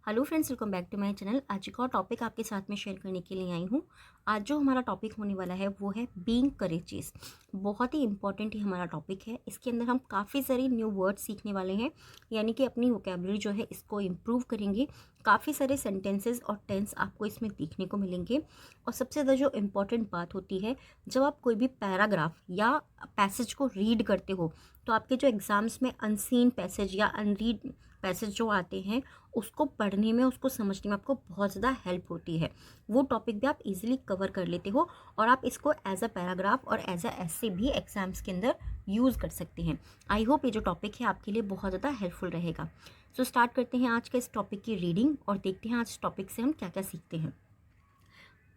Hello friends, welcome back to my channel. आज का topic आपके साथ में शेयर करने के लिए आई हूँ। आज जो हमारा टॉपिक होने वाला है वो है बीइंग करेजियस। बहुत ही इंपॉर्टेंट ही हमारा टॉपिक है। इसके अंदर हम काफ़ी सारे न्यू वर्ड सीखने वाले हैं, यानी कि अपनी वोकेबलरी जो है इसको इम्प्रूव करेंगे। काफ़ी सारे सेंटेंसेस और टेंस आपको इसमें देखने को मिलेंगे। और सबसे ज़्यादा जो इम्पॉर्टेंट बात होती है, जब आप कोई भी पैराग्राफ या पैसेज को रीड करते हो तो आपके जो एग्ज़ाम्स में अनसीन पैसेज या अनरीड पैसेज जो आते हैं उसको पढ़ने में, उसको समझने में आपको बहुत ज़्यादा हेल्प होती है। वो टॉपिक भी आप इजीली कवर कर लेते हो और आप इसको एज अ पैराग्राफ और एज अ ऐसे भी एग्जाम्स के अंदर यूज़ कर सकते हैं। आई होप ये जो टॉपिक है आपके लिए बहुत ज़्यादा हेल्पफुल रहेगा। सो स्टार्ट करते हैं आज के इस टॉपिक की रीडिंग और देखते हैं आज टॉपिक से हम क्या क्या सीखते हैं।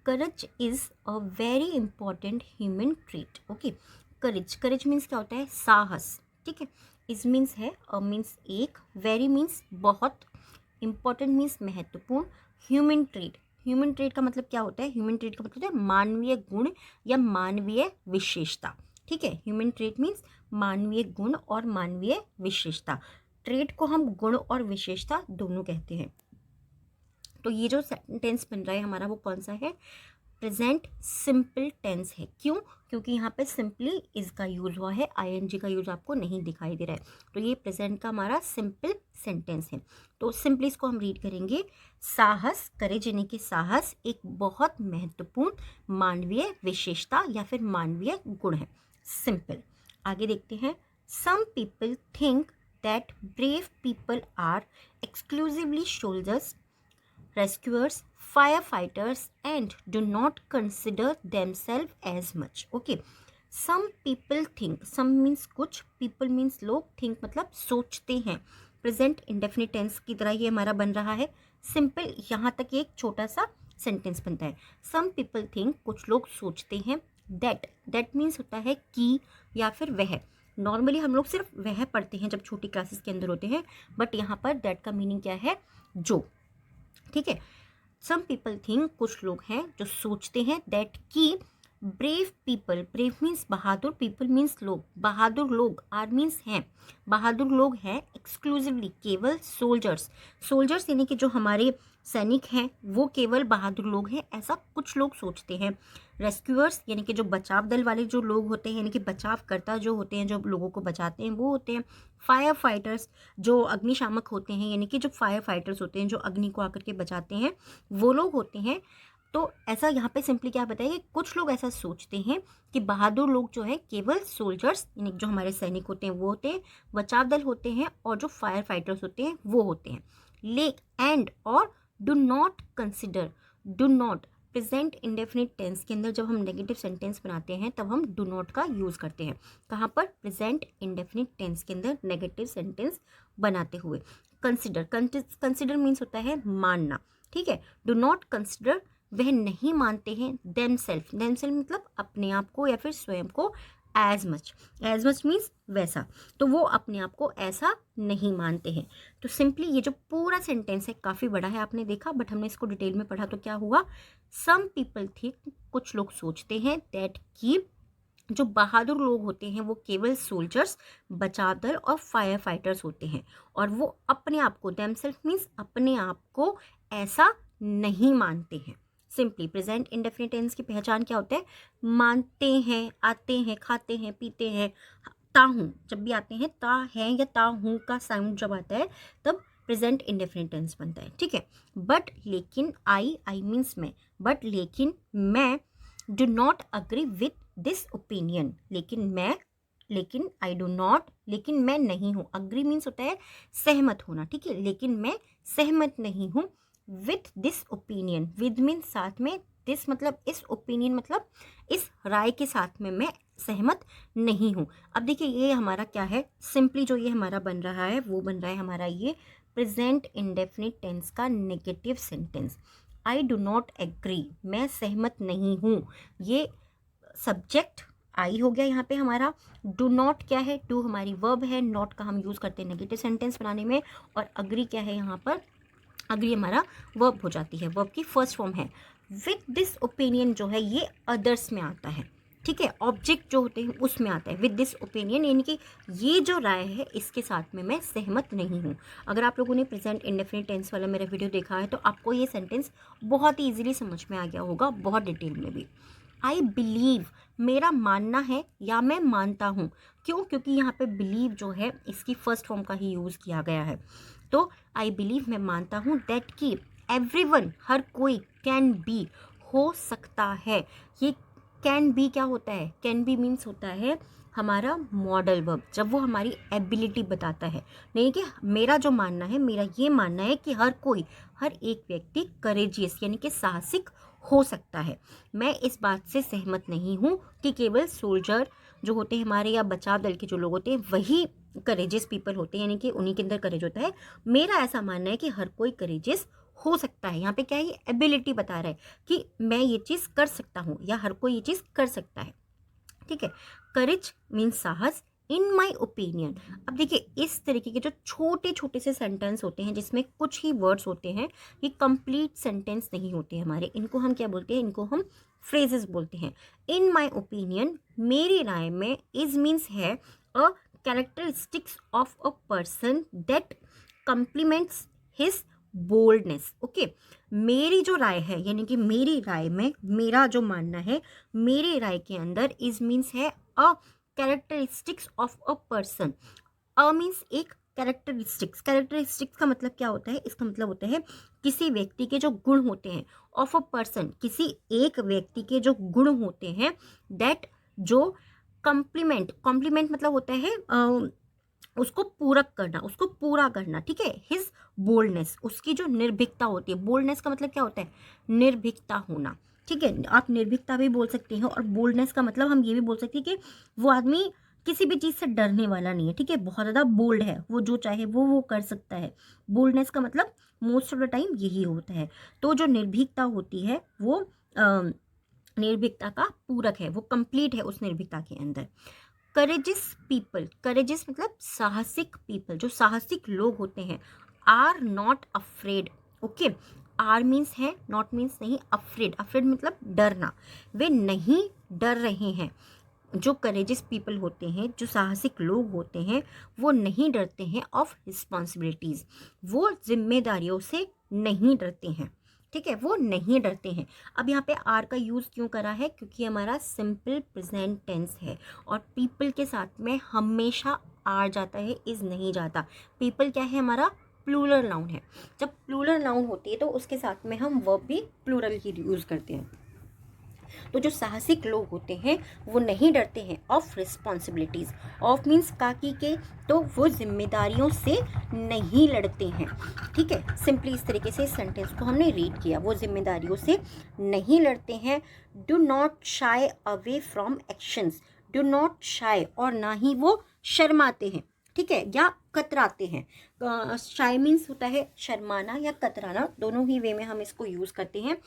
करेज is a very important human treat. Okay, courage, courage means क्या होता है? साहस। ठीक है, इज मीन्स है, मीन्स एक, वेरी मीन्स बहुत, इंपॉर्टेंट मीन्स महत्वपूर्ण, ह्यूमन ट्रीट, ह्यूमन ट्रीट का मतलब क्या होता है? ह्यूमन ट्रीट का मतलब है मानवीय गुण या मानवीय विशेषता। ठीक है, ह्यूमन ट्रीट मीन्स मानवीय गुण और मानवीय विशेषता। ट्रेट को हम गुण और विशेषता दोनों कहते हैं। तो ये जो सेंटेंस बन रहा है हमारा वो कौन सा है? प्रेजेंट सिंपल टेंस है। क्यों? क्योंकि यहाँ पे सिंपली इज का यूज हुआ है, आईएनजी का यूज आपको नहीं दिखाई दे रहा है। तो ये प्रेजेंट का हमारा सिंपल सेंटेंस है। तो सिंपली इसको हम रीड करेंगे। साहस, करेज यानी कि साहस एक बहुत महत्वपूर्ण मानवीय विशेषता या फिर मानवीय गुण है। सिंपल। आगे देखते हैं। Some people think that brave people are exclusively soldiers, rescuers, firefighters, and do not consider themselves as much. Okay, some people think, some means कुछ, people means लोग, think मतलब सोचते हैं। प्रेजेंट इंडेफिनिट टेंस की तरह ये हमारा बन रहा है। सिंपल यहाँ तक एक छोटा सा सेंटेंस बनता है। सम पीपल थिंक, कुछ लोग सोचते हैं। दैट, दैट मीन्स होता है कि या फिर वह। नॉर्मली हम लोग सिर्फ वह पढ़ते हैं जब छोटी क्लासेस के अंदर होते हैं, बट यहाँ पर दैट का मीनिंग क्या है? जो। ठीक है, सम पीपल थिंक, कुछ लोग हैं जो सोचते हैं, दैट की ब्रेव पीपल, ब्रेव मीन्स बहादुर, पीपल मीन्स लोग, बहादुर लोग, आर मीन्स हैं, बहादुर लोग हैं, एक्सक्लूसिवली केवल, सोल्जर्स, सोल्जर्स यानी कि जो हमारे सैनिक हैं वो केवल बहादुर लोग हैं, ऐसा कुछ लोग सोचते हैं। रेस्क्यूअर्स यानी कि जो बचाव दल वाले जो लोग होते हैं, यानी कि बचावकर्ता जो होते हैं, जो लोगों को बचाते हैं वो होते हैं। फायर फाइटर्स, जो अग्निशामक होते हैं, यानी कि जो फायर फाइटर्स होते हैं जो अग्नि को आकर के बचाते हैं, वो लोग होते हैं। तो ऐसा यहाँ पे सिंपली क्या बताया कि कुछ लोग ऐसा सोचते हैं कि बहादुर लोग जो है केवल सोल्जर्स यानी जो हमारे सैनिक होते हैं वो होते हैं, बचाव दल होते हैं, और जो फायर फाइटर्स होते हैं वो होते हैं। ले एंड और do not consider, do not present indefinite tense के अंदर जब हम नेगेटिव सेंटेंस बनाते हैं तब हम डू नॉट का यूज़ करते हैं। कहाँ पर? प्रेजेंट इंडेफिनिट टेंस के अंदर नेगेटिव सेंटेंस बनाते हुए। कंसिडर, कंसिडर मीन्स होता है मानना। ठीक है, डू नॉट कंसिडर, वह नहीं मानते हैं, देमसेल्फ, देमसेल्फ मतलब अपने आप को या फिर स्वयं को, एज मच मीन्स वैसा, तो वो अपने आप को ऐसा नहीं मानते हैं। तो सिंपली ये जो पूरा सेंटेंस है काफ़ी बड़ा है, आपने देखा, बट हमने इसको डिटेल में पढ़ा तो क्या हुआ? सम पीपल थिंक, कुछ लोग सोचते हैं, दैट की जो बहादुर लोग होते हैं वो केवल सोल्जर्स, बचाव दल और फायर फाइटर्स होते हैं, और वो अपने आप को, देमसेल्फ मीन्स अपने आप को ऐसा नहीं मानते हैं। सिंपली प्रेजेंट इंडेफिनिट टेंस की पहचान क्या होता है? मानते हैं, आते हैं, खाते हैं, पीते हैं। ता हूँ जब भी आते हैं, ता है या ता हूँ का साउंड जब आता है तब प्रेजेंट इंडेफिनिट टेंस बनता है। ठीक है, बट लेकिन, आई मीन्स मैं, बट लेकिन मैं, do not agree with this opinion, लेकिन मैं, लेकिन आई डू नॉट, लेकिन मैं नहीं हूँ, अग्री मीन्स होता है सहमत होना। ठीक है, लेकिन मैं सहमत नहीं हूँ, with this opinion, with means साथ में, दिस मतलब इस, ओपिनियन मतलब इस राय के साथ में मैं सहमत नहीं हूँ। अब देखिए ये हमारा क्या है? सिंपली जो ये हमारा बन रहा है वो बन रहा है हमारा ये प्रेजेंट इंडेफिनिट टेंस का negative sentence. I do not agree, मैं सहमत नहीं हूँ, ये सब्जेक्ट आई हो गया यहाँ पे हमारा। डू नॉट क्या है? डू हमारी वर्ब है, नॉट का हम यूज़ करते हैं नेगेटिव सेंटेंस बनाने में, और अग्री क्या है यहाँ पर? अग्री हमारा वर्ब हो जाती है, वर्ब की फर्स्ट फॉर्म है। विथ दिस ओपिनियन जो है ये अदर्स में आता है। ठीक है, ऑब्जेक्ट जो होते हैं उसमें आता है विद दिस ओपिनियन, यानी कि ये जो राय है इसके साथ में मैं सहमत नहीं हूँ। अगर आप लोगों ने प्रेजेंट इंडेफिनिट टेंस वाला मेरा वीडियो देखा है तो आपको ये सेंटेंस बहुत ही ईजिली समझ में आ गया होगा, बहुत डिटेल में भी। आई बिलीव, मेरा मानना है या मैं मानता हूँ। क्यों? क्योंकि यहाँ पे बिलीव जो है इसकी फर्स्ट फॉर्म का ही यूज़ किया गया है। तो आई बिलीव, मैं मानता हूँ, दैट कि एवरीवन, हर कोई, कैन बी, हो सकता है। ये कैन बी क्या होता है? कैन बी मीन्स होता है हमारा मॉडल वर्ब, जब वो हमारी एबिलिटी बताता है। नहीं कि मेरा जो मानना है, मेरा ये मानना है कि हर कोई, हर एक व्यक्ति करेजियस यानी कि साहसिक हो सकता है। मैं इस बात से सहमत नहीं हूँ कि केवल सोल्जर जो होते हैं हमारे या बचाव दल के जो लोग होते हैं वही करेजियस पीपल होते हैं, यानी कि उन्हीं के अंदर करेज होता है। मेरा ऐसा मानना है कि हर कोई करेजियस हो सकता है। यहाँ पे क्या है? ये एबिलिटी बता रहा है कि मैं ये चीज़ कर सकता हूँ या हर कोई ये चीज़ कर सकता है। ठीक है, करेज मीन्स साहस, इन माई ओपिनियन। अब देखिए, इस तरीके के जो छोटे छोटे से सेंटेंस होते हैं जिसमें कुछ ही वर्ड्स होते हैं, ये कंप्लीट सेंटेंस नहीं होते हमारे। इनको हम क्या बोलते हैं? इनको हम फ्रेजेस बोलते हैं। इन माई ओपिनियन, मेरी राय में, इज मीन्स है a characteristics of a person that compliments his boldness. Okay, मेरी जो राय है यानी कि मेरी राय में, मेरा जो मानना है, मेरी राय के अंदर इज मीन्स है a characteristics of a person. A means एक कैरेक्टरिस्टिक्स। कैरेक्टरिस्टिक्स का मतलब क्या होता है? इसका मतलब होता है किसी व्यक्ति के जो गुण होते हैं। ऑफ अ पर्सन, किसी एक व्यक्ति के जो गुण होते हैं, दैट जो कॉम्प्लीमेंट, कॉम्प्लीमेंट मतलब होता है उसको पूरक करना, उसको पूरा करना। ठीक है, हिज बोल्डनेस, उसकी जो निर्भीकता होती है। बोल्डनेस का मतलब क्या होता है? निर्भीकता होना। ठीक है, आप निर्भीकता भी बोल सकते हैं और बोल्डनेस का मतलब हम ये भी बोल सकते हैं कि वो आदमी किसी भी चीज़ से डरने वाला नहीं है। ठीक है, बहुत ज़्यादा बोल्ड है, वो जो चाहे वो कर सकता है। बोल्डनेस का मतलब मोस्ट ऑफ द टाइम यही होता है। तो जो निर्भीकता होती है वो निर्भीकता का पूरक है, वो कंप्लीट है उस निर्भीकता के अंदर। करेजियस पीपल, करेजियस मतलब साहसिक पीपल, जो साहसिक लोग होते हैं, are not afraid. Okay, are means है, नॉट मीन्स नहीं, अफ्रेड, अफ्रेड मतलब डरना। वे नहीं डर रहे हैं। जो करेजियस पीपल होते हैं, जो साहसिक लोग होते हैं, वो नहीं डरते हैं ऑफ रिस्पॉन्सिबिलिटीज़, वो जिम्मेदारियों से नहीं डरते हैं। ठीक है, वो नहीं डरते हैं। अब यहाँ पे आर का यूज़ क्यों करा है? क्योंकि हमारा सिंपल प्रेजेंट टेंस है और पीपल के साथ में हमेशा आर जाता है, इज़ नहीं जाता। पीपल क्या है? हमारा प्लूरल नाउन है। जब प्लूरल नाउन होती है तो उसके साथ में हम वर्ब भी प्लूरल ही यूज़ करते हैं। तो जो साहसिक लोग होते हैं वो नहीं डरते हैं ऑफ रिस्पॉन्सिबिलिटीज़। ऑफ मीन्स काकी के, तो वो जिम्मेदारियों से नहीं लड़ते हैं। ठीक है, सिंपली इस तरीके से इस सेंटेंस को हमने रीड किया, वो जिम्मेदारियों से नहीं लड़ते हैं। Do not shy away from actions, do not शाई, और ना ही वो शर्माते हैं। ठीक है, या कतराते हैं। शाई मीन्स होता है शर्माना या कतराना, दोनों ही वे में हम इसको यूज़ करते हैं।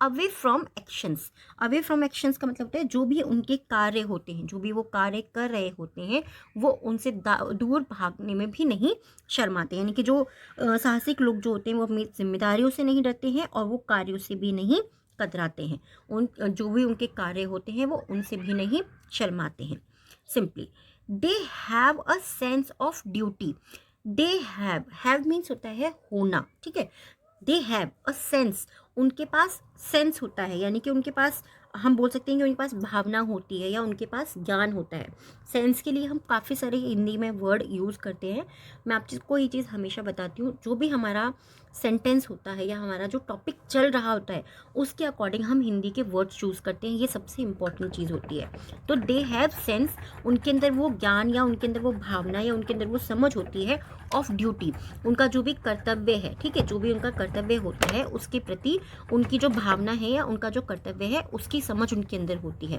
Away from actions, away from actions का मतलब होता है जो भी उनके कार्य होते हैं, जो भी वो कार्य कर रहे होते हैं, वो उनसे दूर भागने में भी नहीं शर्माते। यानी कि जो साहसिक लोग जो होते हैं वो अपनी जिम्मेदारियों से नहीं डरते हैं और वो कार्यों से भी नहीं कतराते हैं। उन जो भी उनके कार्य होते हैं वो उनसे भी नहीं शर्माते हैं। Simply they have a sense of duty. They have means होता है होना। ठीक है, दे हैव अ सेंस, उनके पास सेंस होता है, यानी कि उनके पास, हम बोल सकते हैं कि उनके पास भावना होती है या उनके पास ज्ञान होता है। सेंस के लिए हम काफ़ी सारे हिंदी में वर्ड यूज़ करते हैं। मैं आपको ये चीज़ हमेशा बताती हूँ, जो भी हमारा सेंटेंस होता है या हमारा जो टॉपिक चल रहा होता है उसके अकॉर्डिंग हम हिंदी के वर्ड्स चूज़ करते हैं, ये सबसे इम्पॉर्टेंट चीज़ होती है। तो दे हैव सेंस, उनके अंदर वो ज्ञान या उनके अंदर वो भावना या उनके अंदर वो समझ होती है ऑफ ड्यूटी, उनका जो भी कर्तव्य है। ठीक है, जो भी उनका कर्तव्य होता है उसके प्रति उनकी जो भावना है या उनका जो कर्तव्य है उसकी समझ उनके अंदर होती है।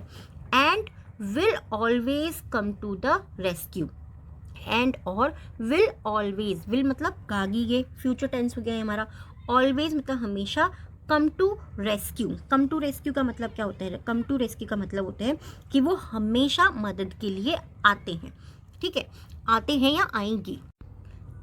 And will always come to the rescue. And और विल ऑलवेज, विल मतलब गागी, ये फ्यूचर टेंस हो गया है हमारा। ऑलवेज मतलब हमेशा। Come to rescue, come to rescue का मतलब क्या होता है? कम टू रेस्क्यू का मतलब होता है कि वो हमेशा मदद के लिए आते हैं। ठीक है, आते हैं या आएंगी।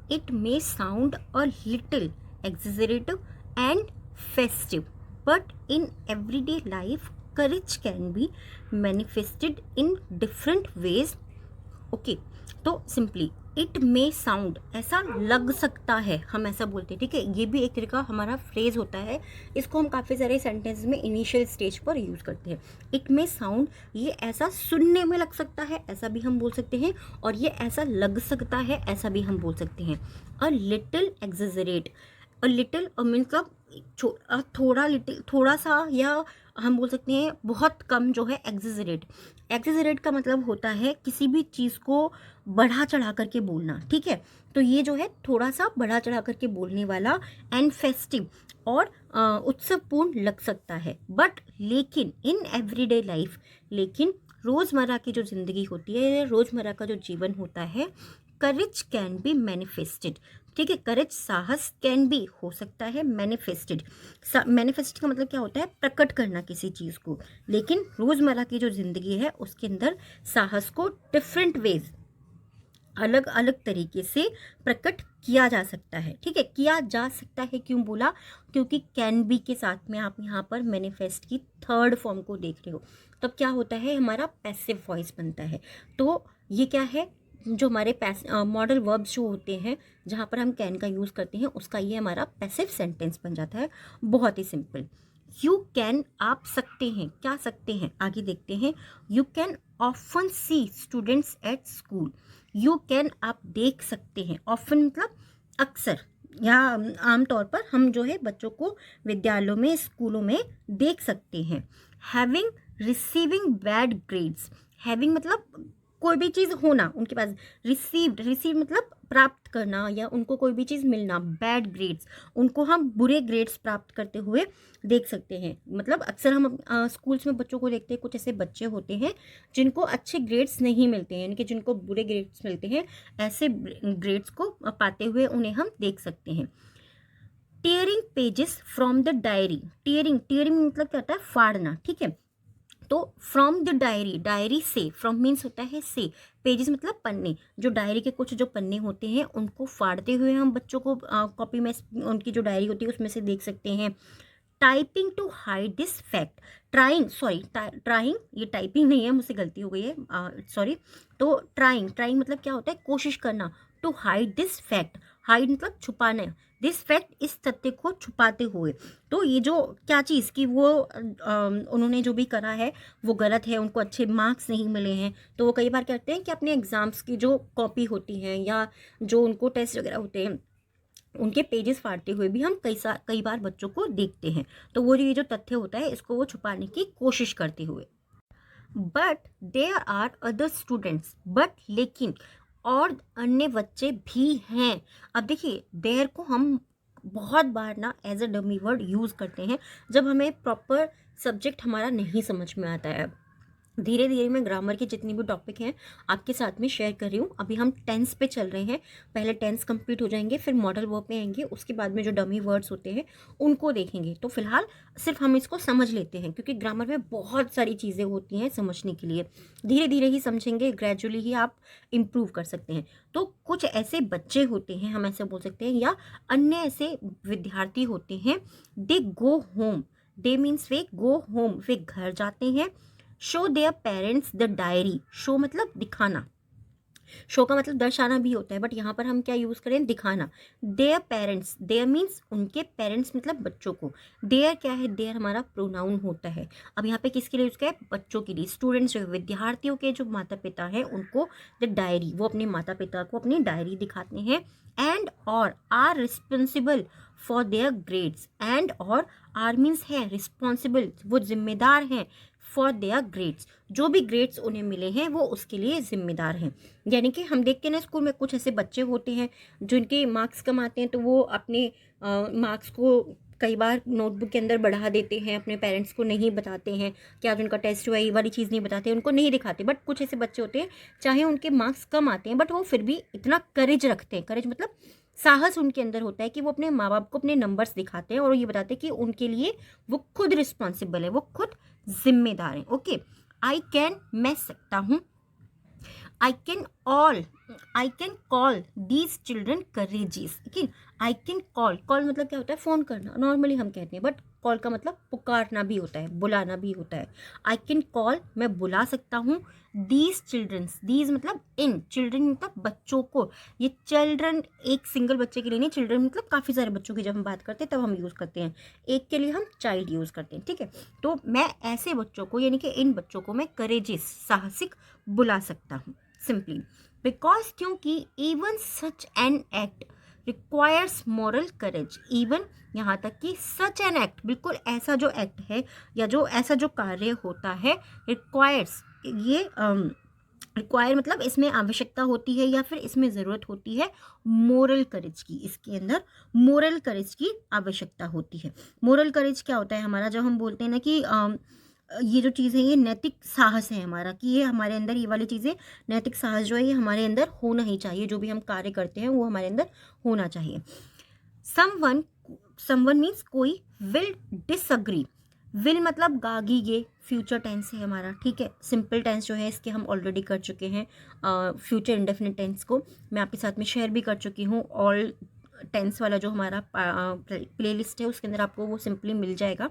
It may sound a little exaggerative and festive, but in everyday life, courage can be manifested in different ways. Okay, तो सिंपली इट मे साउंड, ऐसा लग सकता है, हम ऐसा बोलते हैं, ठीक है। ये भी एक तरह का हमारा फ्रेज होता है, इसको हम काफ़ी सारे सेंटेंस में इनिशियल स्टेज पर यूज़ करते हैं। इट मे साउंड, ये ऐसा सुनने में लग सकता है, ऐसा भी हम बोल सकते हैं, और ये ऐसा लग सकता है, ऐसा भी हम बोल सकते हैं। A little exaggerate, a little मतलब थोड़ा, लिटिल थोड़ा सा, या हम बोल सकते हैं बहुत कम जो है एग्जेजरेट। एग्जेजरेट का मतलब होता है किसी भी चीज़ को बढ़ा चढ़ा करके बोलना, ठीक है। तो ये जो है थोड़ा सा बढ़ा चढ़ा करके बोलने वाला एंड फेस्टिव और उत्सवपूर्ण लग सकता है। बट लेकिन इन एवरीडे लाइफ, लेकिन रोज़मर्रा की जो ज़िंदगी होती है, रोज़मर्रा का जो जीवन होता है, करेज कैन बी मैनिफेस्टेड, ठीक है। करेज साहस, कैन बी हो सकता है, मैनिफेस्टेड, मैनिफेस्ट का मतलब क्या होता है, प्रकट करना किसी चीज़ को। लेकिन रोज़मर्रा की जो ज़िंदगी है उसके अंदर साहस को डिफरेंट वेज, अलग अलग तरीके से प्रकट किया जा सकता है, ठीक है। किया जा सकता है क्यों बोला, क्योंकि कैन बी के साथ में आप यहाँ पर मैनिफेस्ट की थर्ड फॉर्म को देख रहे हो। तब क्या होता है, हमारा पैसिव वॉइस बनता है। तो ये क्या है, जो हमारे मॉडल वर्ब्स जो होते हैं जहाँ पर हम कैन का यूज़ करते हैं, उसका ये हमारा पैसिव सेंटेंस बन जाता है। बहुत ही सिंपल। यू कैन, आप सकते हैं, क्या सकते हैं, आगे देखते हैं। You can often see students at school, you can आप देख सकते हैं, ऑफन मतलब अक्सर या आमतौर पर हम जो है बच्चों को विद्यालयों में, स्कूलों में देख सकते हैं। Having receiving bad grades, having मतलब कोई भी चीज़ होना उनके पास, रिसीव्ड, रिसीव मतलब प्राप्त करना या उनको कोई भी चीज़ मिलना, बैड ग्रेड्स उनको हम बुरे ग्रेड्स प्राप्त करते हुए देख सकते हैं। मतलब अक्सर हम स्कूल्स में बच्चों को देखते हैं, कुछ ऐसे बच्चे होते हैं जिनको अच्छे ग्रेड्स नहीं मिलते हैं, यानी कि जिनको बुरे ग्रेड्स मिलते हैं, ऐसे ग्रेड्स को पाते हुए उन्हें हम देख सकते हैं। Tearing pages from the diary, tearing, tearing मतलब क्या होता है, फाड़ना, ठीक है। तो फ्रॉम द डायरी, डायरी से, फ्रॉम मीन्स होता है से, पेजेस मतलब पन्ने, जो डायरी के कुछ जो पन्ने होते हैं उनको फाड़ते हुए हम बच्चों को कॉपी में, उनकी जो डायरी होती है उसमें से देख सकते हैं। Typing to hide this fact, trying, sorry trying, ये टाइपिंग नहीं है, मुझसे गलती हो गई है, सॉरी। तो ट्राइंग, ट्राइंग मतलब क्या होता है, कोशिश करना। To hide this fact, hide मतलब छुपाना, दिस फैक्ट इस तथ्य को छुपाते हुए। तो ये जो क्या चीज़ कि वो उन्होंने जो भी करा है वो गलत है, उनको अच्छे मार्क्स नहीं मिले हैं, तो वो कई बार कहते हैं कि अपने एग्ज़ाम्स की जो कॉपी होती हैं या जो उनको टेस्ट वगैरह होते हैं उनके पेजेस फाड़ते हुए भी हम कई बार बच्चों को देखते हैं। तो वो ये जो तथ्य होता है इसको वो छुपाने की कोशिश करते हुए। But there are other students, but लेकिन और अन्य बच्चे भी हैं। अब देखिए देयर को हम बहुत बार ना as a dummy word use करते हैं जब हमें प्रॉपर सब्जेक्ट हमारा नहीं समझ में आता है। धीरे धीरे मैं ग्रामर के जितनी भी टॉपिक हैं आपके साथ में शेयर कर रही हूँ। अभी हम टेंस पे चल रहे हैं, पहले टेंस कंप्लीट हो जाएंगे, फिर मॉडल वर्ब पे आएंगे, उसके बाद में जो डमी वर्ड्स होते हैं उनको देखेंगे। तो फिलहाल सिर्फ हम इसको समझ लेते हैं, क्योंकि ग्रामर में बहुत सारी चीज़ें होती हैं समझने के लिए। धीरे धीरे ही समझेंगे, ग्रेजुअली ही आप इम्प्रूव कर सकते हैं। तो कुछ ऐसे बच्चे होते हैं, हम ऐसे बोल सकते हैं, या अन्य ऐसे विद्यार्थी होते हैं, they go home, they means वे गो होम, वे घर जाते हैं। Show their parents the diary, show मतलब दिखाना, शो का मतलब दर्शाना भी होता है, बट यहाँ पर हम क्या यूज़ करें, दिखाना। देयर पेरेंट्स, देयर मीन्स उनके पेरेंट्स मतलब बच्चों को। देयर क्या है, देयर हमारा प्रोनाउन होता है। अब यहाँ पे किसके लिए यूज़ किया है, बच्चों के लिए, स्टूडेंट्स जो विद्यार्थियों के जो माता पिता हैं उनको द डायरी, वो अपने माता पिता को अपनी डायरी दिखाते हैं। एंड और are responsible for their grades, and और आर मीन्स है रिस्पॉन्सिबल, वो जिम्मेदार हैं, फॉर देयर ग्रेड्स, जो भी ग्रेड्स उन्हें मिले हैं वो उसके लिए जिम्मेदार हैं। यानी कि हम देखते हैं ना स्कूल में कुछ ऐसे बच्चे होते हैं जिनके मार्क्स कम आते हैं, तो वो अपने मार्क्स को कई बार नोटबुक के अंदर बढ़ा देते हैं, अपने पेरेंट्स को नहीं बताते हैं कि आज उनका टेस्ट हुआ, ये वाली चीज़ नहीं बताते, उनको नहीं दिखाते। बट कुछ ऐसे बच्चे होते हैं चाहे उनके मार्क्स कम आते हैं बट वो फिर भी इतना करेज रखते हैं, करेज मतलब साहस उनके अंदर होता है कि वो अपने माँ बाप को अपने नंबर्स दिखाते हैं और ये बताते हैं कि उनके लिए वो खुद रिस्पॉन्सिबल है, वो खुद जिम्मेदार है। ओके, आई कैन, मैं सकता हूँ, I can all, I can call these children courageous. ठीक, आई कैन कॉल, कॉल मतलब क्या होता है, फ़ोन करना नॉर्मली हम कहते हैं, बट कॉल का मतलब पुकारना भी होता है, बुलाना भी होता है। आई कैन कॉल, मैं बुला सकता हूँ, दीज चिल्ड्रंस, दीज मतलब इन, चिल्ड्रन मतलब बच्चों को। ये चिल्ड्रन एक सिंगल बच्चे के लिए नहीं, चिल्ड्रन मतलब काफ़ी सारे बच्चों की जब हम बात करते हैं तब हम यूज़ करते हैं, एक के लिए हम चाइल्ड यूज़ करते हैं। ठीक है, तो मैं ऐसे बच्चों को यानी कि इन बच्चों को मैं करेजियस, साहसिक बुला सकता हूँ सिंपली बिकॉज, क्योंकि even such an act requires moral courage, even यहाँ तक कि सच एन एक्ट, बिल्कुल ऐसा जो एक्ट है या जो ऐसा जो कार्य होता है, रिक्वायर्स, ये रिक्वायर मतलब इसमें आवश्यकता होती है या फिर इसमें ज़रूरत होती है मोरल करेज की, इसके अंदर मोरल करेज की आवश्यकता होती है। मोरल करेज क्या होता है हमारा, जब हम बोलते हैं ना कि ये जो चीज़ है ये नैतिक साहस है हमारा, कि ये हमारे अंदर, ये वाली चीज़ें नैतिक साहस जो है ये हमारे अंदर होना ही चाहिए, जो भी हम कार्य करते हैं वो हमारे अंदर होना चाहिए। समवन, समवन मीन्स कोई, विल डिसअग्री, विल मतलब गागी, ये फ्यूचर टेंस है हमारा। ठीक है, सिंपल टेंस जो है इसके हम ऑलरेडी कर चुके हैं, फ्यूचर इंडेफिनिट टेंस को मैं आपके साथ में शेयर भी कर चुकी हूँ। ऑल टेंस वाला जो हमारा प्लेलिस्ट है उसके अंदर आपको वो सिंपली मिल जाएगा।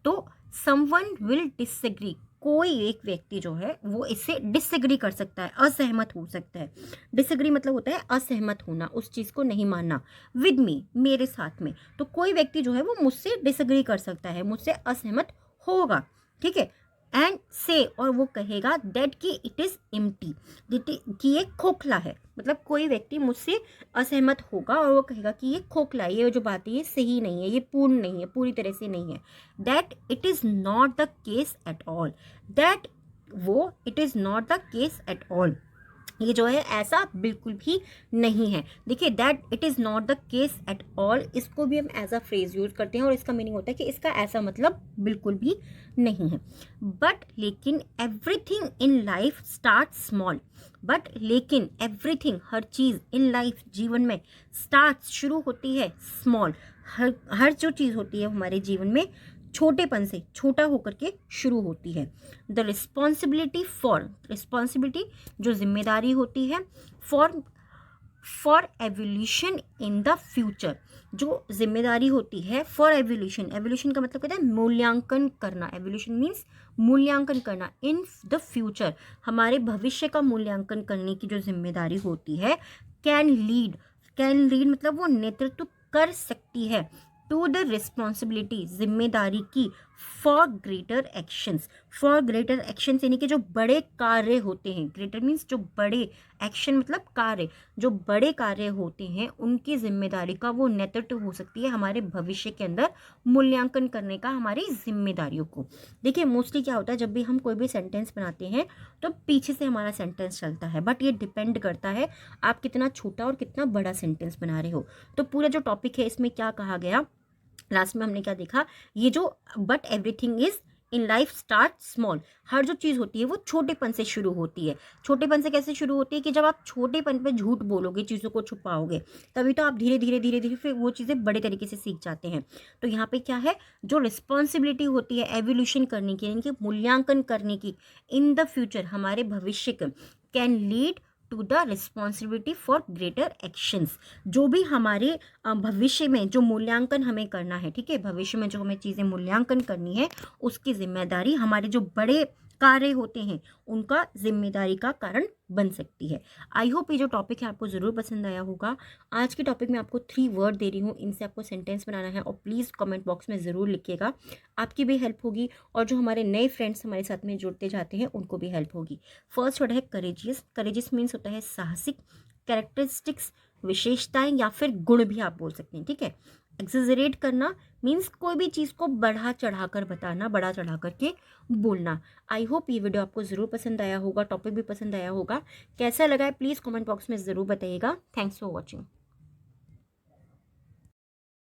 तो समवन विल डिसएग्री, कोई एक व्यक्ति जो है वो इससे डिसएग्री कर सकता है, असहमत हो सकता है। डिसएग्री मतलब होता है असहमत होना, उस चीज़ को नहीं मानना। विद मी, मेरे साथ में, तो कोई व्यक्ति जो है वो मुझसे डिसएग्री कर सकता है, मुझसे असहमत होगा। ठीक है, एंड से, और वो कहेगा दैट कि इट इज़ एम्प्टी, कि ये खोखला है, मतलब कोई व्यक्ति मुझसे असहमत होगा और वो कहेगा कि ये खोखला है, ये जो बात है ये सही नहीं है, ये पूर्ण नहीं है, पूरी तरह से नहीं है। That it is not the case at all, that वो, it is not the case at all, ये जो है ऐसा बिल्कुल भी नहीं है। देखिए, that it is not the case at all, इसको भी हम एज अ फ्रेज यूज करते हैं और इसका मीनिंग होता है कि इसका ऐसा मतलब बिल्कुल भी नहीं है। बट लेकिन everything in life start small, but लेकिन एवरीथिंग, हर चीज़, इन लाइफ, जीवन में, स्टार्ट शुरू होती है स्मॉल, हर जो चीज़ होती है हमारे जीवन में छोटेपन से, छोटा होकर के शुरू होती है। द रिस्पॉन्सिबिलिटी फॉर, रिस्पॉन्सिबिलिटी जो जिम्मेदारी होती है, for evolution in the future, जो जिम्मेदारी होती है फॉर एवोल्यूशन, एवोल्यूशन का मतलब कहता है मूल्यांकन करना, एवोल्यूशन मीन्स मूल्यांकन करना, इन द फ्यूचर, हमारे भविष्य का मूल्यांकन करने की जो जिम्मेदारी होती है, कैन लीड, कैन लीड मतलब वो नेतृत्व कर सकती है, टू द रिस्पॉन्सिबिलिटी, जिम्मेदारी की, for greater actions, for greater actions यानी कि जो बड़े कार्य होते हैं, ग्रेटर मीन्स जो बड़े, एक्शन मतलब कार्य, जो बड़े कार्य होते हैं उनकी जिम्मेदारी का वो नेतृत्व हो सकती है हमारे भविष्य के अंदर मूल्यांकन करने का, हमारी जिम्मेदारियों को। देखिए, मोस्टली क्या होता है जब भी हम कोई भी सेंटेंस बनाते हैं तो पीछे से हमारा सेंटेंस चलता है, बट ये डिपेंड करता है आप कितना छोटा और कितना बड़ा सेंटेंस बना रहे हो। तो पूरा जो टॉपिक है इसमें क्या कहा गया, लास्ट में हमने क्या देखा, ये जो but everything is in life start small, हर जो चीज़ होती है वो छोटेपन से शुरू होती है। छोटेपन से कैसे शुरू होती है कि जब आप छोटेपन पे झूठ बोलोगे, चीज़ों को छुपाओगे, तभी तो आप धीरे धीरे धीरे धीरे फिर वो चीज़ें बड़े तरीके से सीख जाते हैं। तो यहाँ पे क्या है, जो रिस्पॉन्सिबिलिटी होती है एवोल्यूशन करने की, यानी कि मूल्यांकन करने की, इन द फ्यूचर, हमारे भविष्य के, can lead to the responsibility for greater actions, जो भी हमारे भविष्य में जो मूल्यांकन हमें करना है, ठीक है, भविष्य में जो हमें चीज़ें मूल्यांकन करनी है उसकी जिम्मेदारी हमारे जो बड़े कार्य होते हैं उनका जिम्मेदारी का कारण बन सकती है। आई होप ये जो टॉपिक है आपको ज़रूर पसंद आया होगा। आज के टॉपिक में आपको 3 वर्ड दे रही हूँ, इनसे आपको सेंटेंस बनाना है और प्लीज़ कमेंट बॉक्स में ज़रूर लिखिएगा, आपकी भी हेल्प होगी और जो हमारे नए फ्रेंड्स हमारे साथ में जुड़ते जाते हैं उनको भी हेल्प होगी। फर्स्ट वर्ड है करेजियस, करेजियस मीन्स होता है साहसिक, कैरेक्टरिस्टिक्स विशेषताएं या फिर गुण भी आप बोल सकते हैं। ठीक है, एक्सेजरेट करना मीन्स कोई भी चीज़ को बढ़ा चढ़ा कर बताना, बढ़ा चढ़ा करके बोलना। आई होप ये वीडियो आपको ज़रूर पसंद आया होगा, टॉपिक भी पसंद आया होगा। कैसा लगा है प्लीज़ कमेंट बॉक्स में ज़रूर बताइएगा। Thanks for watching.